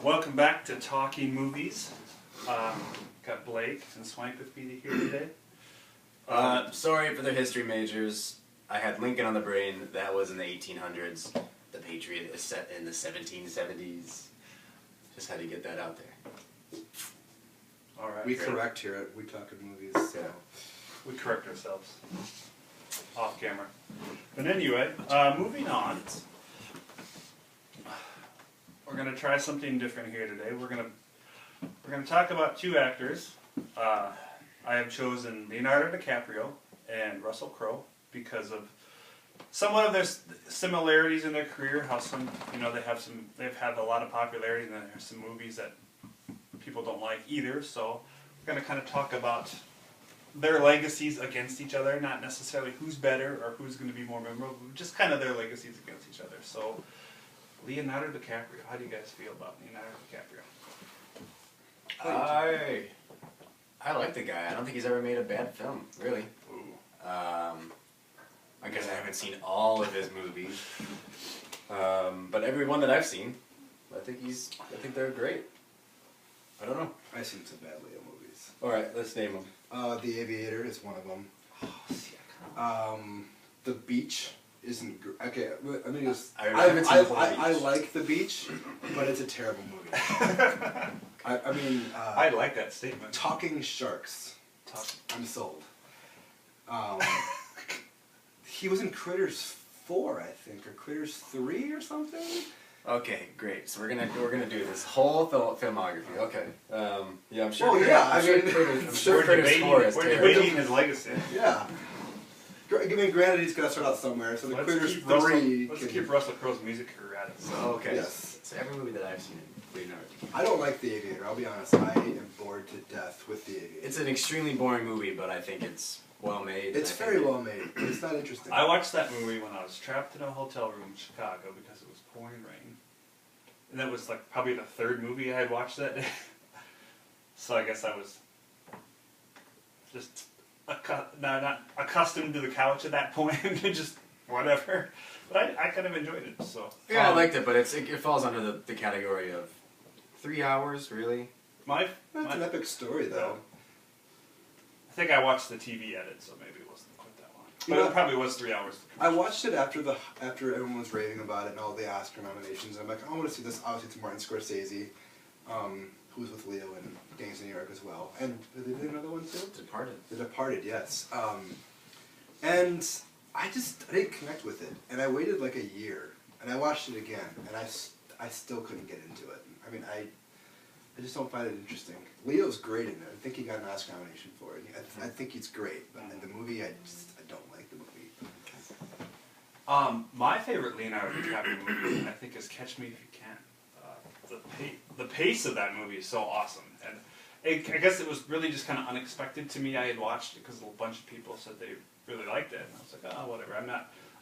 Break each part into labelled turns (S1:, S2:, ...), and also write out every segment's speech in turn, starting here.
S1: Welcome back to Talking Movies. Got Blake and Swank with me here today.
S2: Sorry for the history majors. I had Lincoln on the brain. That was in the 1800s. The Patriot is set in the 1770s. Just had to get that out there.
S1: All right.
S3: We correct here at We Talk of Movies. So.
S1: We correct ourselves off camera. But anyway, moving on. We're gonna try something different here today. We're gonna talk about two actors. I have chosen Leonardo DiCaprio and Russell Crowe because of somewhat of their similarities in their career. How they've had a lot of popularity, and then there's some movies that people don't like either. So we're gonna kind of talk about their legacies against each other, not necessarily who's better or who's going to be more memorable, just kind of their legacies against each other. So, Leonardo DiCaprio, how do you guys feel about Leonardo DiCaprio?
S2: I like the guy. I don't think he's ever made a bad film, really. I guess I haven't seen all of his movies, but every one that I've seen, I think they're great. I don't know.
S3: I've seen some bad Leo movies.
S2: All right, let's name them.
S3: The Aviator is one of them. The Beach isn't okay. I mean, I like The Beach, but it's a terrible movie.
S1: I like that statement.
S3: Talking Sharks. I'm sold. He was in Critters 4, I think, or Critters 3 or something.
S2: Okay, great. So we're gonna do this whole filmography. Okay. Yeah, I'm sure.
S3: Oh yeah,
S2: I'm sure Critters 4 is
S1: we're
S2: terrible.
S1: debating his legacy.
S3: Yeah. I mean, granted, he's got to start out somewhere. So the Critters 3.
S1: Let's keep Russell Crowe's music career at it.
S2: So, okay.
S3: Yes.
S2: So every movie that I've seen, Leonardo DiCaprio.
S3: I don't like The Aviator. I'll be honest. I am bored to death with The Aviator.
S2: It's an extremely boring movie, but I think it's well made.
S3: It's very well made. It's not interesting.
S1: I watched that movie when I was trapped in a hotel room in Chicago because it was pouring rain. And that was like probably the third movie I had watched that day. So I guess I was just not accustomed to the couch at that point, just whatever. But I kind of enjoyed it. So
S2: yeah, I liked it, but it falls under the category of 3 hours, really.
S3: That's an epic story, though.
S1: I think I watched the TV edit, so maybe it wasn't quite that long. But it probably was 3 hours.
S3: I watched it after everyone was raving about it and all the Oscar nominations. And I'm like, I want to see this. Obviously, it's Martin Scorsese, who was with Leo in Gangs of New York as well. And did they do another one too?
S2: Departed.
S3: The Departed, yes. And I didn't connect with it. And I waited like a year, and I watched it again, and I still couldn't get into it. I mean, I just don't find it interesting. Leo's great in it. I think he got an Oscar nomination for it. I think he's great, but in the movie, I don't like the movie.
S1: My favorite Leonardo DiCaprio movie, I think, is Catch Me If You Can. The pace of that movie is so awesome, and I guess it was really just kind of unexpected to me. I had watched it because a bunch of people said they really liked it, and I was like, oh, whatever.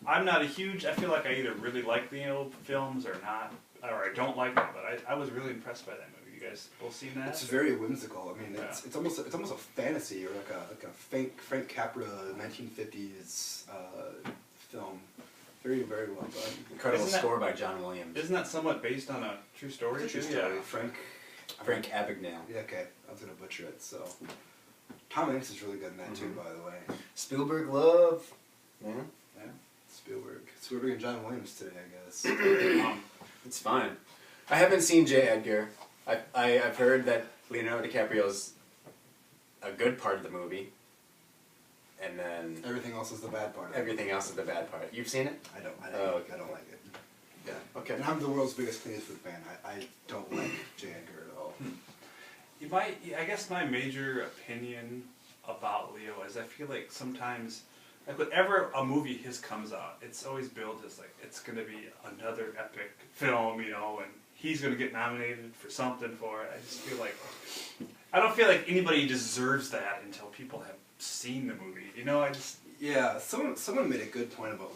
S1: I'm not a huge. I feel like I either really like Leo films or not, or I don't like them. But I was really impressed by that movie. You guys both seen that?
S3: It's very whimsical. I mean, it's almost a fantasy or like a Frank Capra 1950s film. Very, very well done.
S2: Incredible score by John Williams.
S1: Isn't that somewhat based on a true story?
S3: It's a true story.
S1: Yeah.
S2: Frank Abagnale.
S3: Yeah, okay. I was gonna butcher it. So Tom Hanks is really good in that too, by the way.
S2: Spielberg love. Yeah.
S3: Spielberg and John Williams today, I guess.
S2: It's fine. I haven't seen J. Edgar. I've heard that Leonardo DiCaprio's a good part of the movie, and then
S3: everything else is the bad part.
S2: Everything else is the bad part. You've seen it?
S3: I don't. I don't like it.
S2: Yeah. Okay.
S3: And I'm the world's biggest Clint Eastwood fan. I don't like J. Edgar at all.
S1: I guess my major opinion about Leo is I feel like sometimes, like whenever a movie his comes out, it's always billed as like it's going to be another epic film, and he's going to get nominated for something for it. I just feel like I don't feel like anybody deserves that until people have seen the movie.
S3: Yeah. Someone made a good point about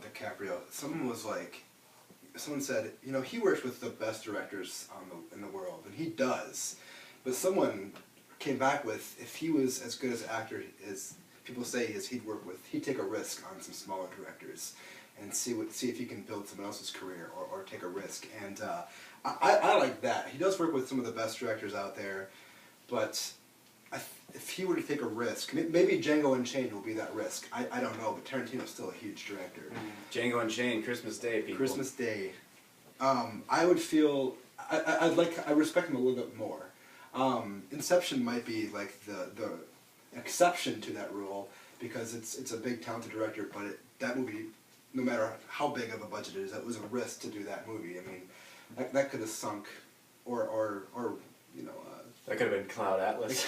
S3: DiCaprio. Someone said, he works with the best directors in the world, and he does. But someone came back with, if he was as good as an actor as people say he'd work with, he'd take a risk on some smaller directors. and see if he can build someone else's career or take a risk. And I like that. He does work with some of the best directors out there, but if he were to take a risk, maybe Django Unchained will be that risk. I don't know, but Tarantino's still a huge director.
S2: Django Unchained, Christmas Day, people.
S3: Christmas Day. I would feel I respect him a little bit more. Inception might be like the exception to that rule because it's a big talented director, but that movie, no matter how big of a budget it is, it was a risk to do that movie. I mean, that could have sunk, or you know.
S2: That could have been Cloud Atlas.
S3: It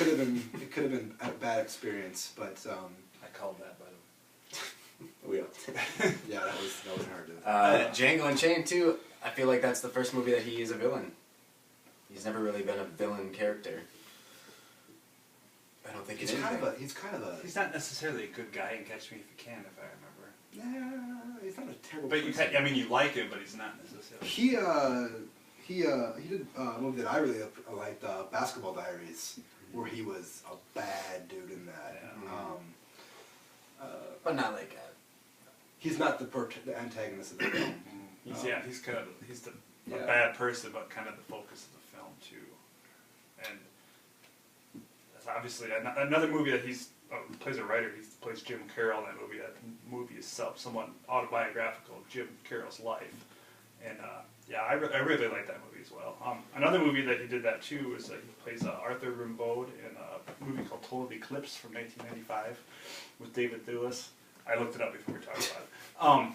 S3: could have been a bad experience, but
S1: I called that, by the
S2: We
S3: yeah, that was hard to.
S2: Django Unchained too. I feel like that's the first movie that he is a villain. He's never really been a villain character. I don't think
S3: he's kind of a.
S1: He's not necessarily a good guy in Catch Me If You Can, if I remember.
S3: Yeah, he's not a terrible.
S1: But you like him, but he's not necessarily.
S3: He did a movie that I really liked, Basketball Diaries, where he was a bad dude in that.
S1: Yeah.
S2: But not like
S3: he's not the antagonist of the film.
S1: He's kind of a bad person, but kind of the focus of the film too. And that's obviously another movie that he's plays a writer. He plays Jim Carroll in that movie. That movie is somewhat autobiographical of Jim Carroll's life. And I really like that movie as well. Another movie that he did that too is he plays Arthur Rimbaud in a movie called Total Eclipse from 1995 with David Thewlis. I looked it up before we talked about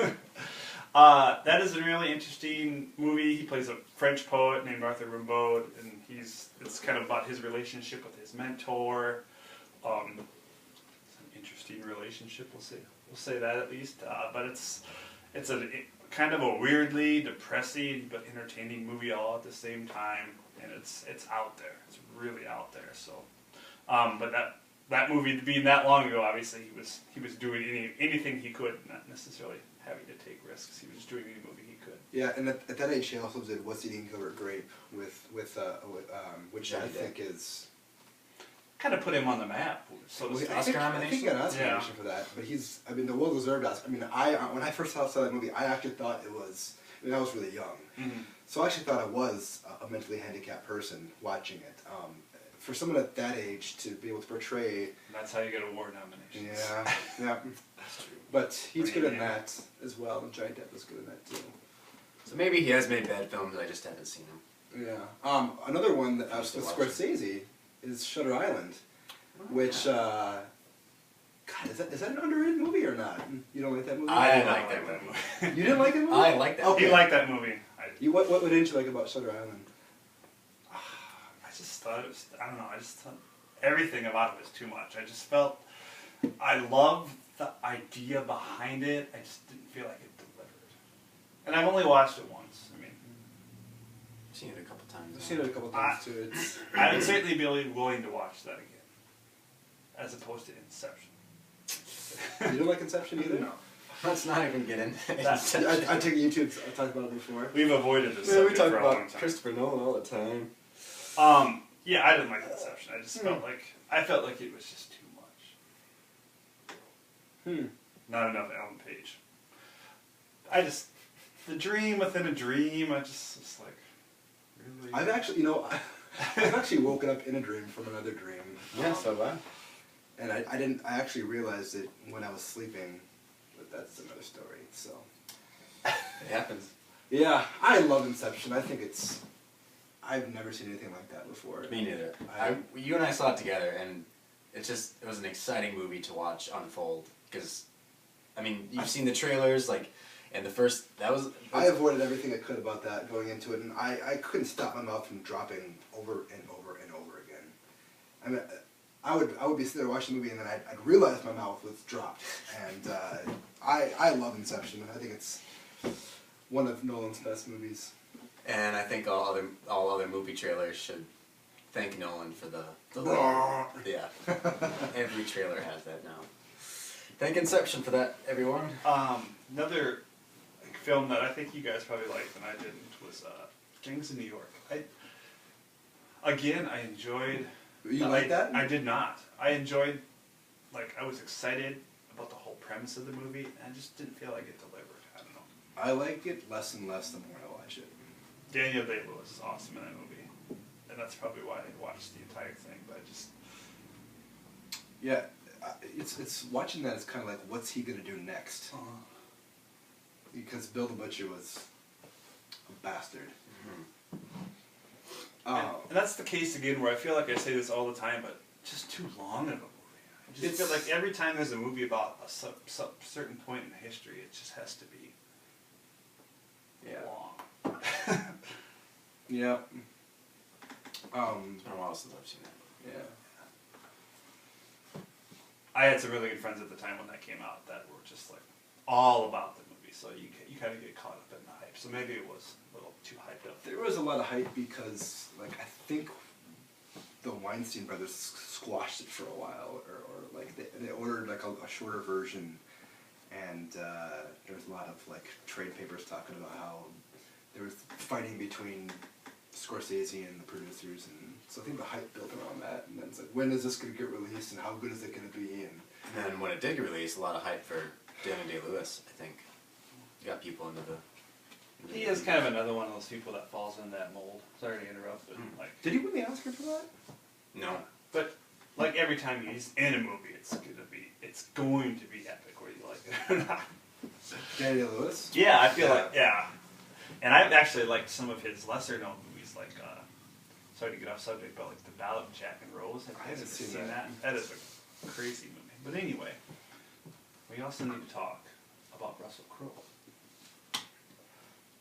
S1: it. That is a really interesting movie. He plays a French poet named Arthur Rimbaud, and it's kind of about his relationship with his mentor. It's an interesting relationship. We'll say that at least. But it's kind of a weirdly depressing but entertaining movie all at the same time, and it's out there. It's really out there. So, but that movie being that long ago, obviously he was doing anything he could, not necessarily having to take risks. He was doing any movie he could.
S3: Yeah, and at that age, he also did What's Eating Gilbert Grape which I think is
S1: kind of put him on the map. So
S3: Oscar nomination. I think he got an Oscar nomination for that. But the well-deserved Oscar. I mean, when I first saw that movie, I actually thought it was. I mean, I was really young, so I actually thought I was a mentally handicapped person watching it. For someone at that age to be able to portray.
S1: That's how you get award nominations.
S3: Yeah. That's true. But he's good in that as well, and Johnny Depp is good in that too.
S2: So maybe he has made bad films, I just haven't seen them.
S3: Yeah. Another one that with Scorsese is Shutter Island, which God, is that an underrated movie or not? You don't like that movie?
S2: I didn't like that movie.
S3: You didn't like that movie?
S2: I like that.
S3: Okay.
S1: You like that movie?
S3: What didn't you like about Shutter Island?
S1: I just thought it was. I don't know. I just thought everything about it was too much. I just felt. I loved the idea behind it. I just didn't feel like it delivered. And I've only watched it once. I mean,
S2: I've seen it a couple times.
S3: I've seen it a couple times too.
S1: I would certainly be willing to watch that again, as opposed to Inception.
S3: You didn't like Inception either?
S1: No.
S2: Let's not even get into it.
S3: I take YouTube. I talked about it before.
S1: We've avoided this
S2: we
S1: subject
S2: talk
S1: for a long
S2: about
S1: time.
S2: Christopher Nolan all the time.
S1: Yeah, I didn't like Inception. I just felt like it was just too much. Not enough Ellen Page. The dream within a dream. It's like really.
S3: I've actually woken up in a dream from another dream.
S2: Yeah, so do I.
S3: And I actually realized it when I was sleeping, but that's another story, so.
S2: It happens.
S3: Yeah, I love Inception. I think I've never seen anything like that before.
S2: Me neither. You and I saw it together, and it was an exciting movie to watch unfold, because, I mean, you've seen the trailers, and the first,
S3: I avoided everything I could about that going into it, and I couldn't stop my mouth from dropping over and over and over again. I mean, I would be sitting there watching the movie, and then I'd realize my mouth was dropped. And I love Inception. I think it's one of Nolan's best movies.
S2: And I think all other movie trailers should thank Nolan for the yeah. Every trailer has that now. Thank Inception for that, everyone.
S1: Another film that I think you guys probably liked and I didn't was Gangs of New York. I enjoyed.
S3: You like that?
S1: I did not. I enjoyed. I was excited about the whole premise of the movie, and I just didn't feel like it delivered. I don't know.
S3: I like it less and less the more I watch it.
S1: Daniel Day-Lewis is awesome in that movie, and that's probably why I watched the entire thing. But I just
S3: Yeah, it's watching that. It's kind of like, what's he gonna do next? Because Bill the Butcher was a bastard.
S1: and that's the case again, where I feel like I say this all the time, but just too long of a movie. I just feel like every time there's a movie about a certain point in history, it just has to be long.
S3: Yeah.
S2: It's been a while since I've seen that.
S3: Yeah.
S1: I had some really good friends at the time when that came out that were just like all about the movie, so you kind of get caught up in the hype. So maybe it was a little too hyped up.
S3: There was a lot of hype because, like, I think the Weinstein brothers squashed it for a while, or like they ordered like a shorter version, and there was a lot of like trade papers talking about how there was fighting between Scorsese and the producers, and so I think the hype built around that, and then it's like, when is this going to get released, and how good is it going to be? And
S2: then when it did get released, a lot of hype for Daniel Day-Lewis, I think. Got people into the...
S1: He is kind of another one of those people that falls in that mold. Sorry to interrupt, but like,
S3: did he win the Oscar for that?
S2: No.
S1: but like every time he's in a movie, it's going to be epic, whether you like it or not.
S3: Daniel Lewis?
S1: Yeah, I feel like and I've actually liked some of his lesser known movies, like sorry to get off subject, but like The Ballad of Jack and Rose.
S3: I haven't seen that.
S1: That is a crazy movie. But anyway, we also need to talk about Russell Crowe.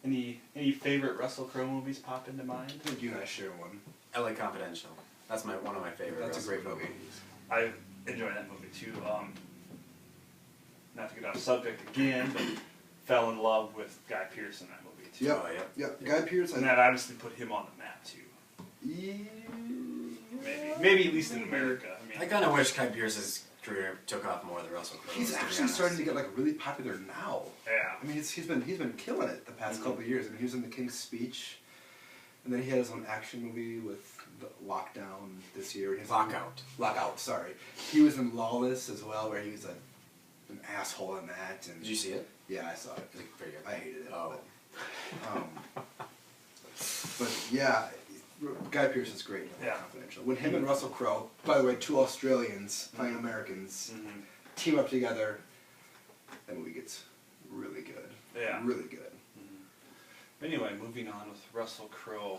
S1: Any favorite Russell Crowe movies pop into mind?
S3: I think you and I share one.
S2: LA Confidential. That's one of my favorite
S3: That's a
S2: Russell
S3: great
S2: Crowe
S3: movie.
S2: movies.
S1: I enjoy that movie too. Not to get off subject again, but fell in love with Guy Pearce in that movie too.
S3: Yep.
S2: Oh, yeah.
S3: Yep. Guy Pearce.
S1: And that obviously put him on the map too. Maybe at least in America. I
S2: I
S1: mean,
S2: kind of wish Guy Pearce's career took off more than Russell Crowe's.
S3: He's
S2: to be
S3: actually
S2: honest.
S3: starting to get like really popular now.
S1: yeah.
S3: I mean, he's been killing it the past couple of years. I mean, he was in The King's Speech, and then he had his own action movie with the Lockdown this year. He has Lockout. Sorry, he was in Lawless as well, where he was an asshole in that. And
S2: Did you see it?
S3: yeah, I saw it.
S2: It's pretty good.
S3: I hated it.
S2: Oh.
S3: But yeah, Guy Pearce is great in LA
S1: Yeah.
S3: Confidential. When him and Russell Crowe, by the way, two Australians playing Americans, team up together, that movie gets really good.
S1: Yeah.
S3: Really good.
S1: Anyway, moving on with Russell Crowe.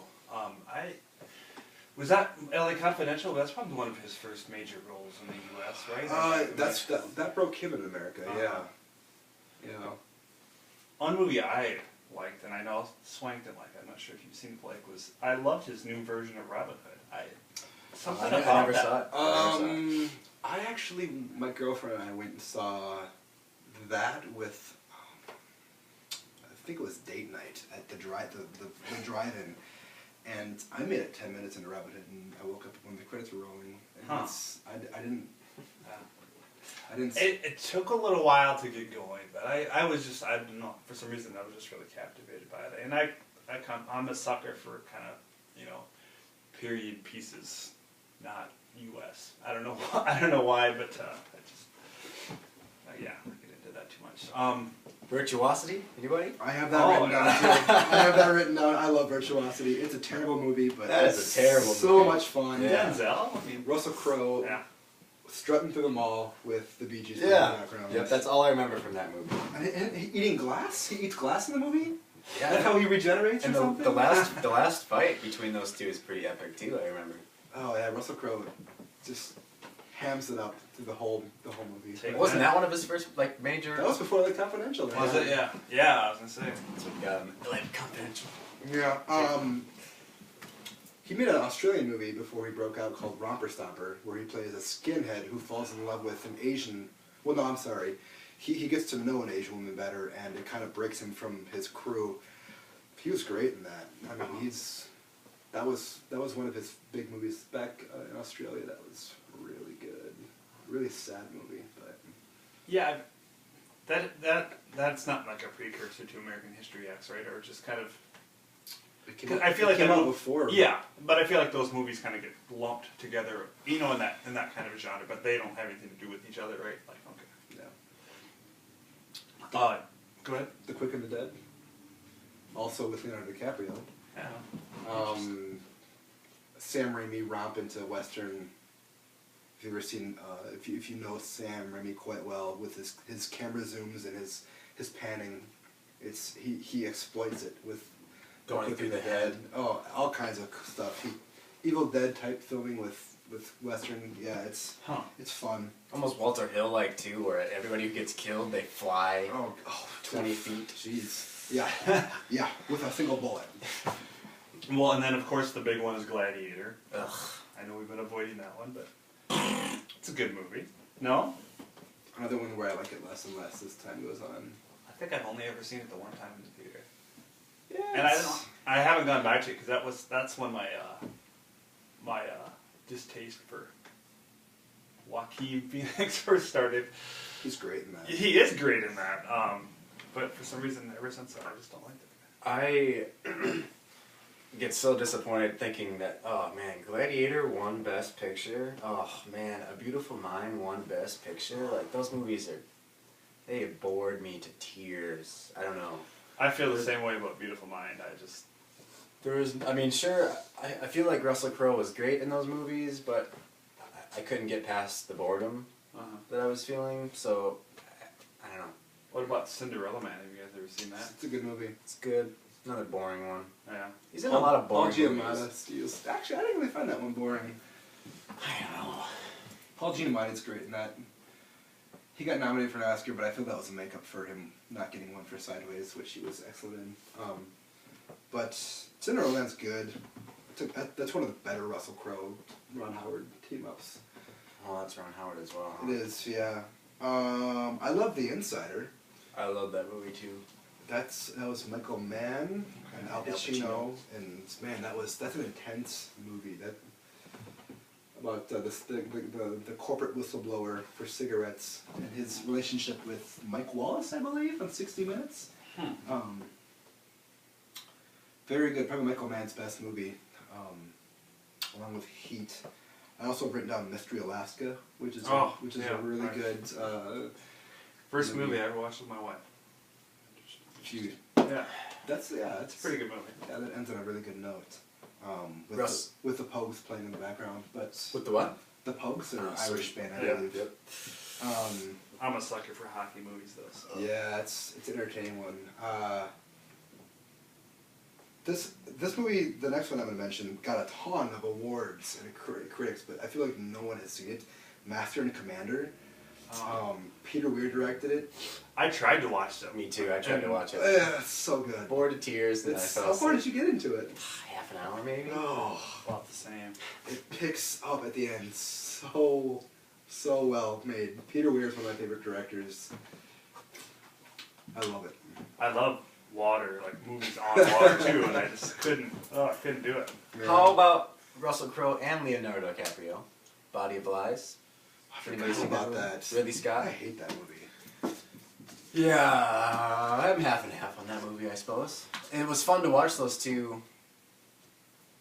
S1: Was that LA Confidential? That's probably one of his first major roles in the U.S., right?
S3: That broke him in America.
S1: Uh-huh.
S3: Yeah.
S1: One movie I liked, and I know Swank didn't like, I'm not sure if you've seen Blake, was I loved his new version of Robin Hood. Something
S2: I
S1: about
S2: never
S1: that.
S2: saw it.
S3: I actually, my girlfriend and I went and saw that with, I think it was date night at the drive-in, and I made it 10 minutes into Robin Hood, and I woke up when the credits were rolling, and I didn't.
S1: It took a little while to get going, but I don't know, for some reason I was just really captivated by it, and I'm a sucker for kind of, period pieces, not U.S. I don't know why, but yeah, I get into that too much.
S2: Virtuosity? Anybody?
S3: I have that written down too. I have that written down. I love Virtuosity. It's a terrible movie, but
S2: That is a terrible
S3: so
S2: movie.
S3: much fun.
S2: Yeah.
S1: Denzel, I mean,
S3: Russell Crowe strutting through the mall with the Bee Gees in the background.
S2: Yep, that's all I remember from that movie.
S3: And eating glass? He eats glass in the movie?
S2: Yeah.
S3: That's how he regenerates
S2: And
S3: or something?
S2: the last fight between those two is pretty epic too, I remember.
S3: Oh yeah, Russell Crowe just hams it up through the whole movie.
S2: Wasn't that one of his first major?
S3: That was before The Confidential. Right?
S1: was it? Yeah. Yeah, I was gonna say.
S2: That's what got him. LA Confidential.
S3: Yeah. He made an Australian movie before he broke out called Romper Stomper, where he plays a skinhead who falls in love with an Asian. Well, no, I'm sorry. He gets to know an Asian woman better, and it kind of breaks him from his crew. He was great in that. I mean, that was one of his big movies back in Australia. That was really good. Really sad movie, but
S1: Yeah, that's not like a precursor to American History X, right? Or just kind of. I feel like
S3: it came out before.
S1: Yeah, but I feel like those movies kind of get lumped together, in that kind of genre, but they don't have anything to do with each other, right? Like, okay. Go ahead.
S3: The Quick and the Dead. Also with Leonardo DiCaprio.
S1: Yeah.
S3: Sam Raimi romp into Western. If you've ever seen, if you know Sam Raimi quite well with his camera zooms and his panning, he exploits it with
S2: Going through the head.
S3: Oh, all kinds of stuff. Evil Dead type filming with Western. Yeah, it's fun.
S2: Almost Walter Hill like too, where everybody who gets killed they fly 20 feet.
S3: Jeez. Yeah, yeah, with a single bullet.
S1: Well, and then of course the big one is Gladiator.
S2: Ugh.
S1: I know we've been avoiding that one, but it's a good movie. No?
S3: Another one where I like it less and less as time goes on.
S1: I think I've only ever seen it the one time in the theater.
S3: Yeah.
S1: And I haven't gone back to it because that's when my distaste for Joaquin Phoenix first started.
S3: He's great in that.
S1: He is great in that, but for some reason ever since then I just don't like it.
S2: I get so disappointed thinking that, oh man, Gladiator won Best Picture. Oh man, A Beautiful Mind won Best Picture. Like those movies they bored me to tears. I don't know.
S1: I feel the same way about Beautiful Mind.
S2: Sure, I feel like Russell Crowe was great in those movies, but I couldn't get past the boredom that I was feeling, so I don't know.
S1: What about Cinderella Man? Have you guys ever seen that?
S3: It's a good movie.
S2: It's good. Another boring one.
S1: Yeah.
S2: He's in a lot of boring
S3: Paul
S2: movies.
S3: Giamatti steals. Actually, I didn't really find that one boring.
S2: I don't know.
S3: Paul Giamatti's great in that. He got nominated for an Oscar, but I feel that was a makeup for him not getting one for Sideways, which he was excellent in. But Cinderella Man's good. That's one of the better Russell Crowe, Ron Howard team-ups.
S2: Oh, that's Ron Howard as well.
S3: It is, yeah. I love The Insider.
S2: I love that movie too.
S3: That was Michael Mann and Al Pacino, and man, that's an intense movie. About the corporate whistleblower for cigarettes and his relationship with Mike Wallace, I believe, on 60 Minutes. Very good, probably Michael Mann's best movie, along with Heat. I also have written down Mystery Alaska, which is a really good.
S1: First movie I ever watched with my wife.
S3: Yeah, it's
S1: It's a pretty good movie.
S3: Yeah, that ends on a really good note. With the Pogues playing in the background, but
S2: With the what?
S3: the Pogues are an Irish band, I
S1: Yeah.
S3: believe.
S2: Yep.
S1: I'm a sucker for hockey movies though. So.
S3: Yeah, it's an entertaining one. This movie, the next one I'm going to mention, got a ton of awards and critics, but I feel like no one has seen it. Master and Commander. Peter Weir directed it.
S1: I tried to watch them.
S2: Me too. I tried to watch it.
S3: It's so good.
S2: Bored to tears. Then I
S3: How
S2: fell
S3: far
S2: asleep.
S3: did you get into it?
S2: Half an hour maybe.
S3: Oh,
S1: About the same.
S3: it picks up at the end so well made. Peter Weir is one of my favorite directors. I love it.
S1: I love water, like movies on water too, and I just couldn't do it.
S3: Yeah.
S2: How about Russell Crowe and Leonardo DiCaprio? Body of Lies.
S3: I forgot about that.
S2: Ridley Scott.
S3: I hate that movie.
S2: Yeah, I'm half and half on that movie, I suppose. It was fun to watch those two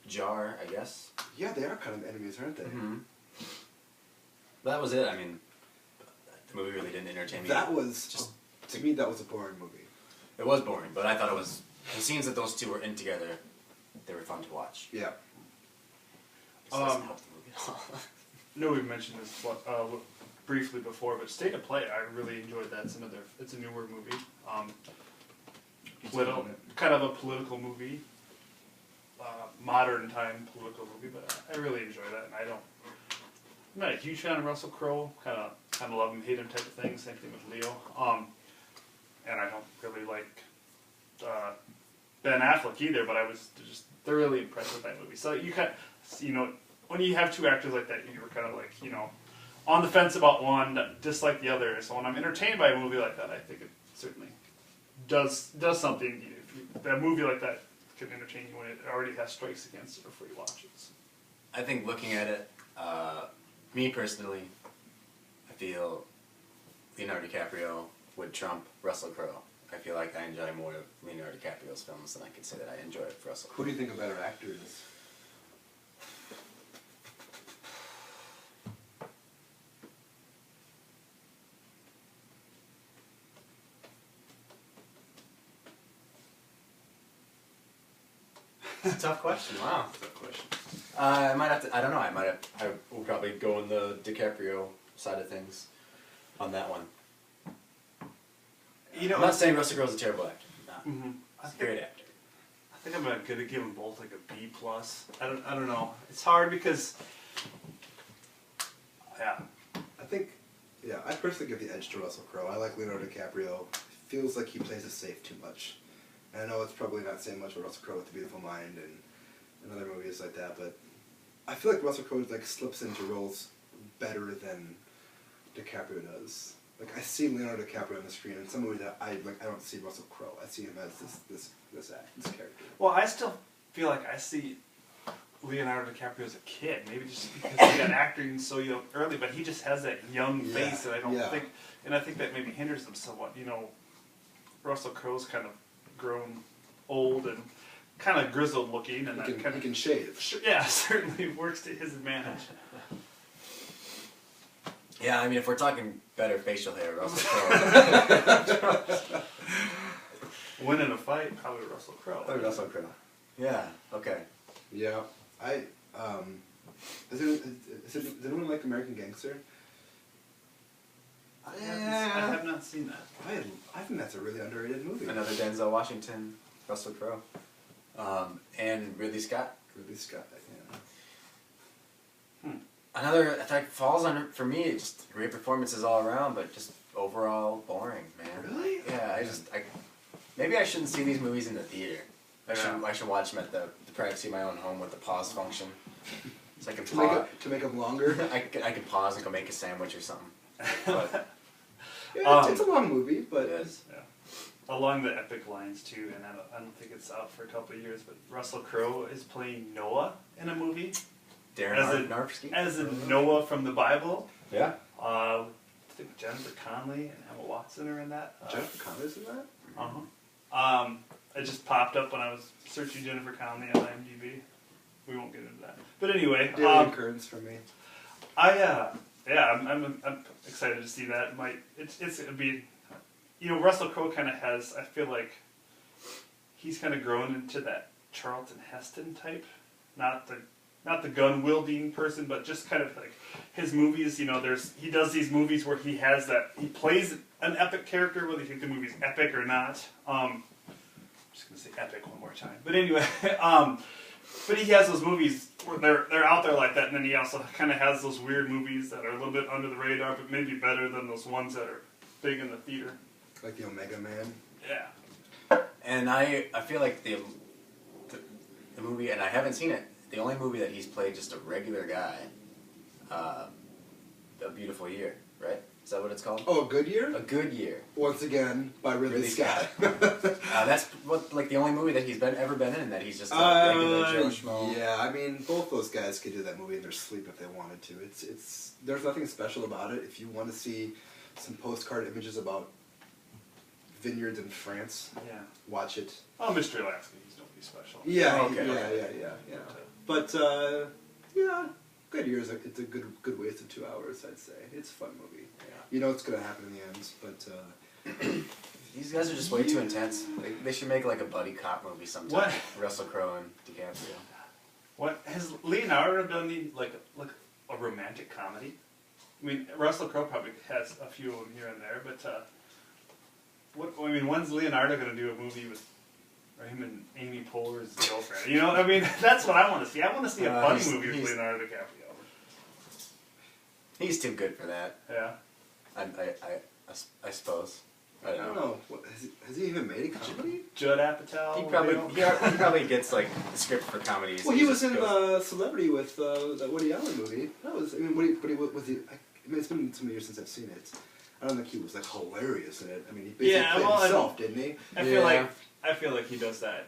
S2: jar, I guess.
S3: Yeah, they are kind of enemies, aren't they?
S2: Mm-hmm. That was it. I mean, the movie really didn't entertain me.
S3: That was, to me, that was a boring movie.
S2: It was boring, but I thought it was... The scenes that those two were in together, they were fun to watch.
S3: Yeah.
S2: This doesn't help the movie at all.
S1: I know we've mentioned this briefly before, but State of Play, I really enjoyed that. It's a newer movie. Kind of a political movie, modern time political movie, but I really enjoy that. And I'm not a huge fan of Russell Crowe. Kind of love him, hate him type of thing. Same thing with Leo. And I don't really like Ben Affleck either, but I was just thoroughly impressed with that movie. So when you have two actors like that, you're kind of like, on the fence about one, dislike the other. So when I'm entertained by a movie like that, I think it certainly does something. A movie like that can entertain you when it already has strikes against it before you watch it. So.
S2: I think looking at it, me personally, I feel Leonardo DiCaprio would trump Russell Crowe. I feel like I enjoy more of Leonardo DiCaprio's films than I could say that I enjoy Russell Crowe.
S3: Who do you think a better actor is?
S2: It's a tough question. Wow.
S1: Tough question.
S2: I might have to. I don't know. I will probably go in the DiCaprio side of things on that one.
S1: You know,
S2: I'm not saying Russell Crowe's a terrible actor. Nah.
S1: Mm-hmm.
S2: He's a great actor.
S1: I think I'm gonna give them both like a B plus. I don't know. It's hard because, yeah.
S3: I think, yeah, I personally give the edge to Russell Crowe. I like Leonardo DiCaprio. Feels like he plays it safe too much. And I know it's probably not saying much about Russell Crowe with The Beautiful Mind and other movies like that, but I feel like Russell Crowe like slips into roles better than DiCaprio does. Like I see Leonardo DiCaprio on the screen, and some movies that I don't see Russell Crowe. I see him as this character.
S1: Well, I still feel like I see Leonardo DiCaprio as a kid. Maybe just because he got acting so young early, but he just has that young face that I don't think, and I think that maybe hinders him somewhat. You know, Russell Crowe's kind of grown old and kind of grizzled looking, and
S3: He can shave.
S1: Yeah, certainly works to his advantage.
S2: Yeah, I mean, if we're talking better facial hair, Russell Crowe.
S1: Winning a fight, probably Russell Crowe.
S2: Probably Russell Crowe. Yeah. Okay.
S3: Yeah, does anyone like American Gangster?
S1: I have not seen that.
S3: I think that's a really underrated movie.
S2: Another Denzel Washington, Russell Crowe, and Ridley Scott.
S3: Ridley Scott, yeah.
S2: Another that falls under for me. Just great performances all around, but just overall boring, man.
S3: Really?
S2: Yeah, maybe I shouldn't see these movies in the theater. I should watch them at the privacy of my own home with the pause function. So I can pause.
S3: To make them longer?
S2: I can pause and go make a sandwich or something. But,
S3: yeah, it's a long movie, but
S2: it is.
S1: Yeah. Along the epic lines too, and I don't think it's out for a couple of years, but Russell Crowe is playing Noah in a movie.
S2: Darren Aronofsky?
S1: As in Noah from the Bible.
S2: Yeah.
S1: I think Jennifer Connelly and Emma Watson are in that.
S3: Jennifer Connelly's in that?
S1: Uh-huh. It just popped up when I was searching Jennifer Connelly on IMDb. We won't get into that. But anyway.
S3: Daily occurrence for me.
S1: I'm excited to see that. It'd be, you know, Russell Crowe kind of has, I feel like, he's kind of grown into that Charlton Heston type. Not the gun-wielding person, but just kind of like his movies, you know, he does these movies where he plays an epic character, whether you think the movie's epic or not. I'm just going to say epic one more time. But anyway, but he has those movies where they're out there like that, and then he also kind of has those weird movies that are a little bit under the radar, but maybe better than those ones that are big in the theater.
S3: Like the Omega Man?
S2: Yeah. And I feel like the movie, and I haven't seen it, the only movie that he's played just a regular guy, A Beautiful Year, right? Is that what it's called?
S3: Oh, A Good Year?
S2: A Good Year.
S3: Once again, by Ridley Scott.
S2: That's the only movie that he's ever been in that he's just a regular Joe Schmo.
S3: Yeah, I mean, both those guys could do that movie in their sleep if they wanted to. It's there's nothing special about it. If you want to see some postcard images about vineyards in France, watch it.
S1: Oh, Mr. Lasky, he's nobody special.
S3: Yeah,
S2: okay.
S3: Yeah. But Good Year it's a good waste of 2 hours, I'd say. It's a fun movie. Yeah. You know what's gonna happen in the end, but
S2: these guys are just way too intense. They should make like a buddy cop movie sometime.
S1: What?
S2: Russell Crowe and DiCaprio.
S1: What has Leonardo done? Like a romantic comedy? I mean, Russell Crowe probably has a few of them here and there, but when's Leonardo gonna do a movie with him and Amy Poehler's girlfriend? You know, I mean, that's what I want to see. I want to see a funny movie with Leonardo DiCaprio.
S2: He's too good for that.
S1: Yeah.
S2: I suppose. I don't know.
S3: What, has he even made a comedy?
S1: Judd Apatow.
S2: He probably gets like the script for comedies.
S3: Well, he was in Celebrity with that Woody Allen movie. That was, I mean, was he? I mean, it's been so many years since I've seen it. I don't think he was like hilarious in it. I mean, he basically played himself, didn't he?
S1: I feel like he does that.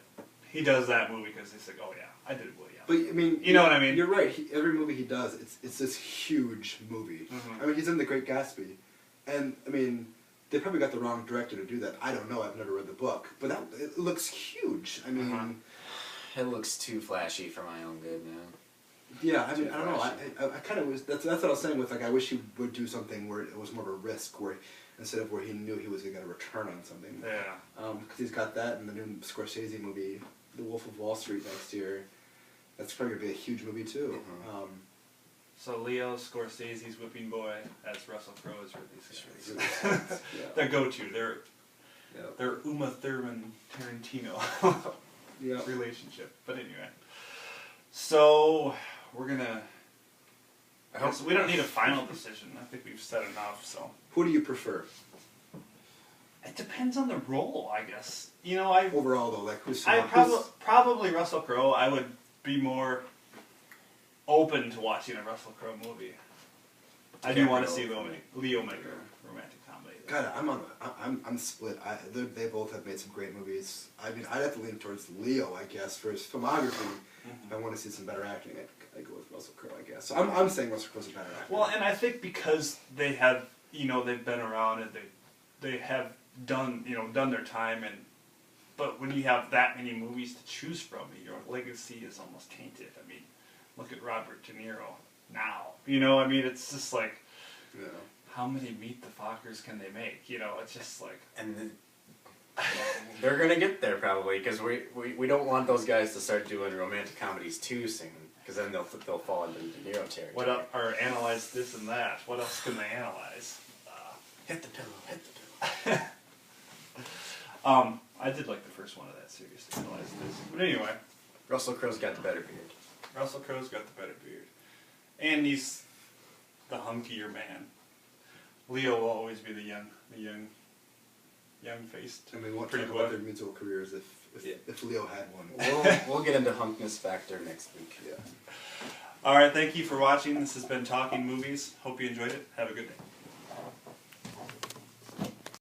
S1: He does that movie because he's like, oh yeah, I did Woody Allen.
S3: But I mean,
S1: you know what I mean?
S3: You're right. Every movie he does, it's this huge movie.
S1: Mm-hmm.
S3: I mean, he's in The Great Gatsby, and I mean, they probably got the wrong director to do that. I don't know. I've never read the book, but it looks huge. I mean,
S2: it looks too flashy for my own good, man.
S3: Yeah, I mean, I don't know. I kind of was. That's what I was saying with like. I wish he would do something where it was more of a risk, where instead of where he knew he was going to get a return on something.
S1: Yeah.
S3: Because he's got that in the new Scorsese movie, The Wolf of Wall Street next year. That's probably gonna be a huge movie too.
S2: Mhm.
S1: So Leo Scorsese's Whipping Boy as Russell Crowe is really
S3: Yeah.
S1: their go-to. Their
S3: Yeah.
S1: Uma Thurman Tarantino
S3: Yeah.
S1: relationship. But anyway, so we're gonna.
S2: I hope
S1: We don't need a final decision. I think we've said enough. So
S3: Who do you prefer
S1: it depends on the role, I guess. You know, I
S3: overall though? Like who's?
S1: probably Russell Crowe. I would be more open to watching a Russell Crowe movie. I do want to see Leo make a romantic comedy.
S3: God, I'm split. They both have made some great movies. I mean, I'd have to lean towards Leo, I guess, for his filmography. If I want to see some better acting, I'd go with Russell Crowe, I guess. So I'm saying Russell Crowe's a better actor.
S1: Well, and I think because they have, they've been around and they have done their time, but when you have that many movies to choose from, your legacy is almost tainted. I mean, look at Robert De Niro now. It's just like,
S3: Yeah.
S1: how many Meet the Fockers can they make? It's just like.
S2: And they're gonna get there probably because we don't want those guys to start doing romantic comedies too soon because then they'll fall into De Niro territory.
S1: Or analyze this and that. What else can they analyze?
S2: Hit the pillow.
S1: I did like the first one of that series to analyze this. But anyway,
S2: Russell Crowe's got the better beard.
S1: Russell Crowe's got the better beard, and he's the hunkier man. Leo will always be the young-faced.
S3: I mean, we'll
S1: pretty
S3: talk
S1: boy.
S3: about their musical careers if Leo had one.
S2: We'll get into hunkness factor next week.
S3: Yeah.
S1: All right, thank you for watching. This has been Talking Movies. Hope you enjoyed it. Have a good day.